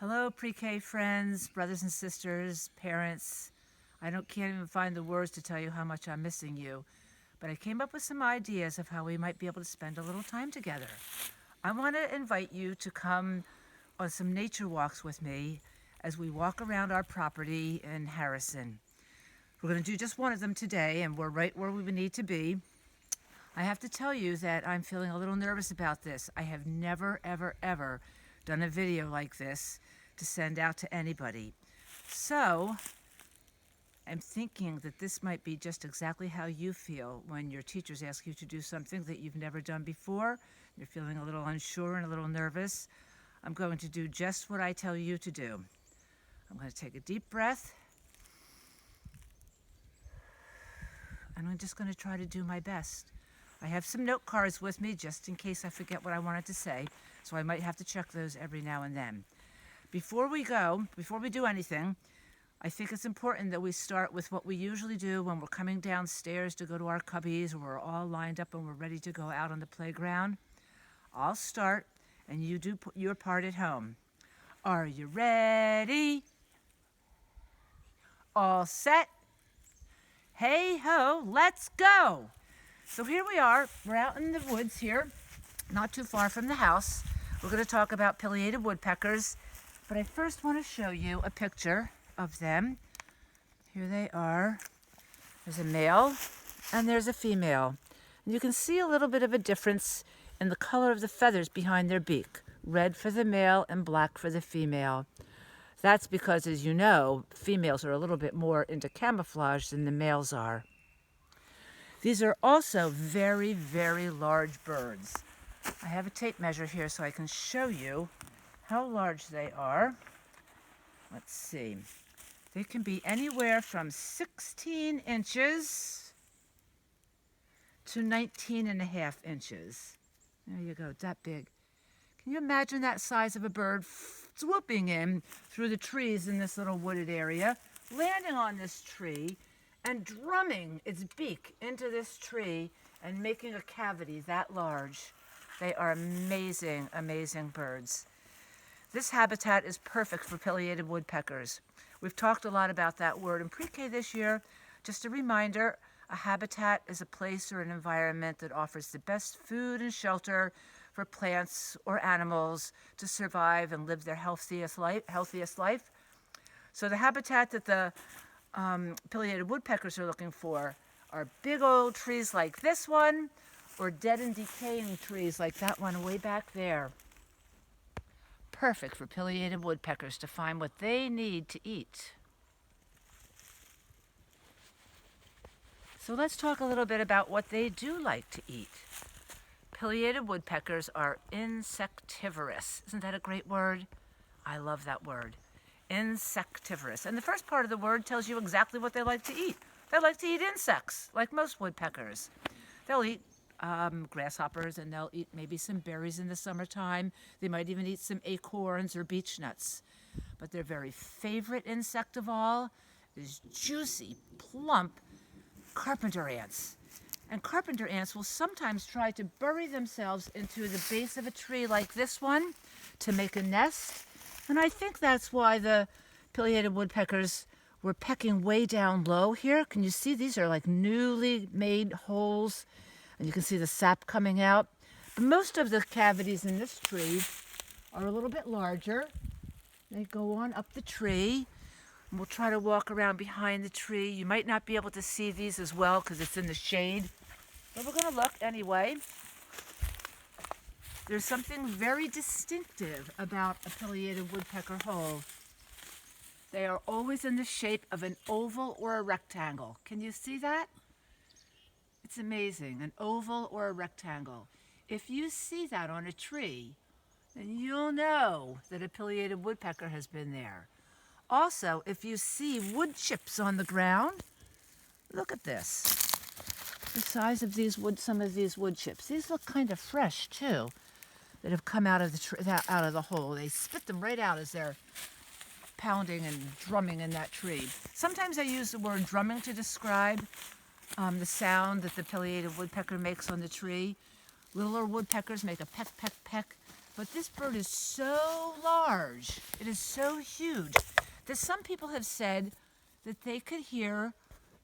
Hello, pre-K friends, brothers and sisters, parents. Can't even find the words to tell you how much I'm missing you, but I came up with some ideas of how we might be able to spend a little time together. I want to invite you to come on some nature walks with me as we walk around our property in Harrison. We're going to do just one of them today, and we're right where we need to be. I have to tell you that I'm feeling a little nervous about this. I have never, ever, ever done a video like this to send out to anybody. So I'm thinking that this might be just exactly how you feel when your teachers ask you to do something that you've never done before. You're feeling a little unsure and a little nervous. I'm going to do just what I tell you to do. I'm going to take a deep breath, and I'm just going to try to do my best. I have some note cards with me just in case I forget what I wanted to say, so I might have to check those every now and then. Before we do anything, I think it's important that we start with what we usually do when we're coming downstairs to go to our cubbies, or we're all lined up and we're ready to go out on the playground. I'll start, and you do your part at home. Are you ready? All set? Hey ho, let's go! So here we are, we're out in the woods here, not too far from the house. We're going to talk about pileated woodpeckers, but I first want to show you a picture of them. Here they are. There's a male and there's a female. And you can see a little bit of a difference in the color of the feathers behind their beak. Red for the male and black for the female. That's because, as you know, females are a little bit more into camouflage than the males are. These are also very, very large birds. I have a tape measure here so I can show you how large they are. Let's see. They can be anywhere from 16 inches to 19 and a half inches. There you go, that big. Can you imagine that size of a bird swooping in through the trees in this little wooded area, landing on this tree, and drumming its beak into this tree and making a cavity that large? They are amazing, amazing birds. This habitat is perfect for pileated woodpeckers. We've talked a lot about that word in pre-K this year. Just a reminder, a habitat is a place or an environment that offers the best food and shelter for plants or animals to survive and live their healthiest life. So the habitat that the pileated woodpeckers are looking for are big old trees like this one, or dead and decaying trees like that one way back there. Perfect for pileated woodpeckers to find what they need to eat. So let's talk a little bit about what they do like to eat. Pileated woodpeckers are insectivorous. Isn't that a great word? I love that word. Insectivorous. And the first part of the word tells you exactly what they like to eat. They like to eat insects, like most woodpeckers. They'll eat grasshoppers, and they'll eat maybe some berries in the summertime. They might even eat some acorns or beech nuts. But their very favorite insect of all is juicy, plump carpenter ants. And carpenter ants will sometimes try to bury themselves into the base of a tree like this one to make a nest. And I think that's why the pileated woodpeckers were pecking way down low here. Can you see these are like newly made holes? And you can see the sap coming out. But most of the cavities in this tree are a little bit larger. They go on up the tree. And we'll try to walk around behind the tree. You might not be able to see these as well because it's in the shade. But we're going to look anyway. There's something very distinctive about a pileated woodpecker hole. They are always in the shape of an oval or a rectangle. Can you see that? It's amazing, an oval or a rectangle. If you see that on a tree, then you'll know that a pileated woodpecker has been there. Also, if you see wood chips on the ground, look at this. The size of some of these wood chips. These look kind of fresh too, that have come out of the hole. They spit them right out as they're pounding and drumming in that tree. Sometimes I use the word drumming to describe the sound that the pileated woodpecker makes on the tree. Littler woodpeckers make a peck, peck, peck. But this bird is so large, it is so huge, that some people have said that they could hear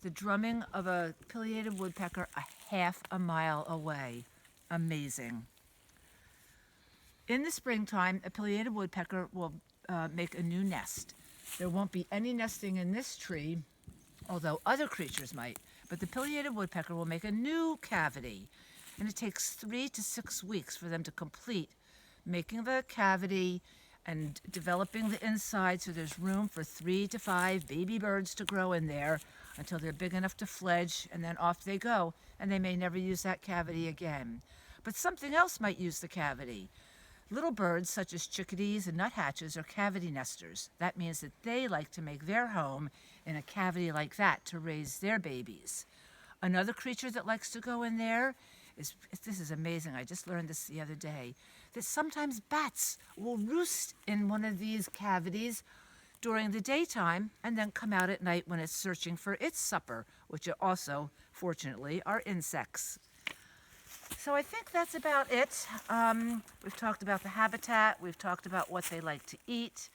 the drumming of a pileated woodpecker a half a mile away. Amazing. In the springtime, a pileated woodpecker will make a new nest. There won't be any nesting in this tree, although other creatures might, but the pileated woodpecker will make a new cavity, and it takes 3 to 6 weeks for them to complete making the cavity and developing the inside so there's room for 3 to 5 baby birds to grow in there until they're big enough to fledge, and then off they go, and they may never use that cavity again. But something else might use the cavity. Little birds, such as chickadees and nuthatches, are cavity nesters. That means that they like to make their home in a cavity like that to raise their babies. Another creature that likes to go in there is, this is amazing, I just learned this the other day, that sometimes bats will roost in one of these cavities during the daytime and then come out at night when it's searching for its supper, which also, fortunately, are insects. So I think that's about it. We've talked about the habitat. We've talked about what they like to eat.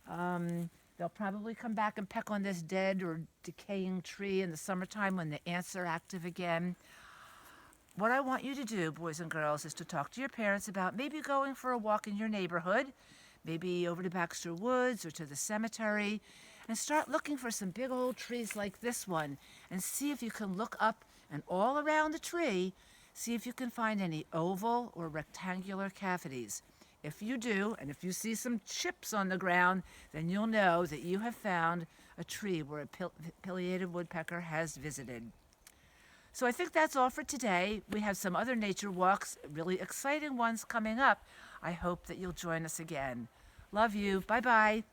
They'll probably come back and peck on this dead or decaying tree in the summertime when the ants are active again. What I want you to do, boys and girls, is to talk to your parents about maybe going for a walk in your neighborhood, maybe over to Baxter Woods or to the cemetery, and start looking for some big old trees like this one, and see if you can look up and all around the tree, see if you can find any oval or rectangular cavities. If you do, and if you see some chips on the ground, then you'll know that you have found a tree where a pileated woodpecker has visited. So I think that's all for today. We have some other nature walks, really exciting ones coming up. I hope that you'll join us again. Love you. Bye-bye.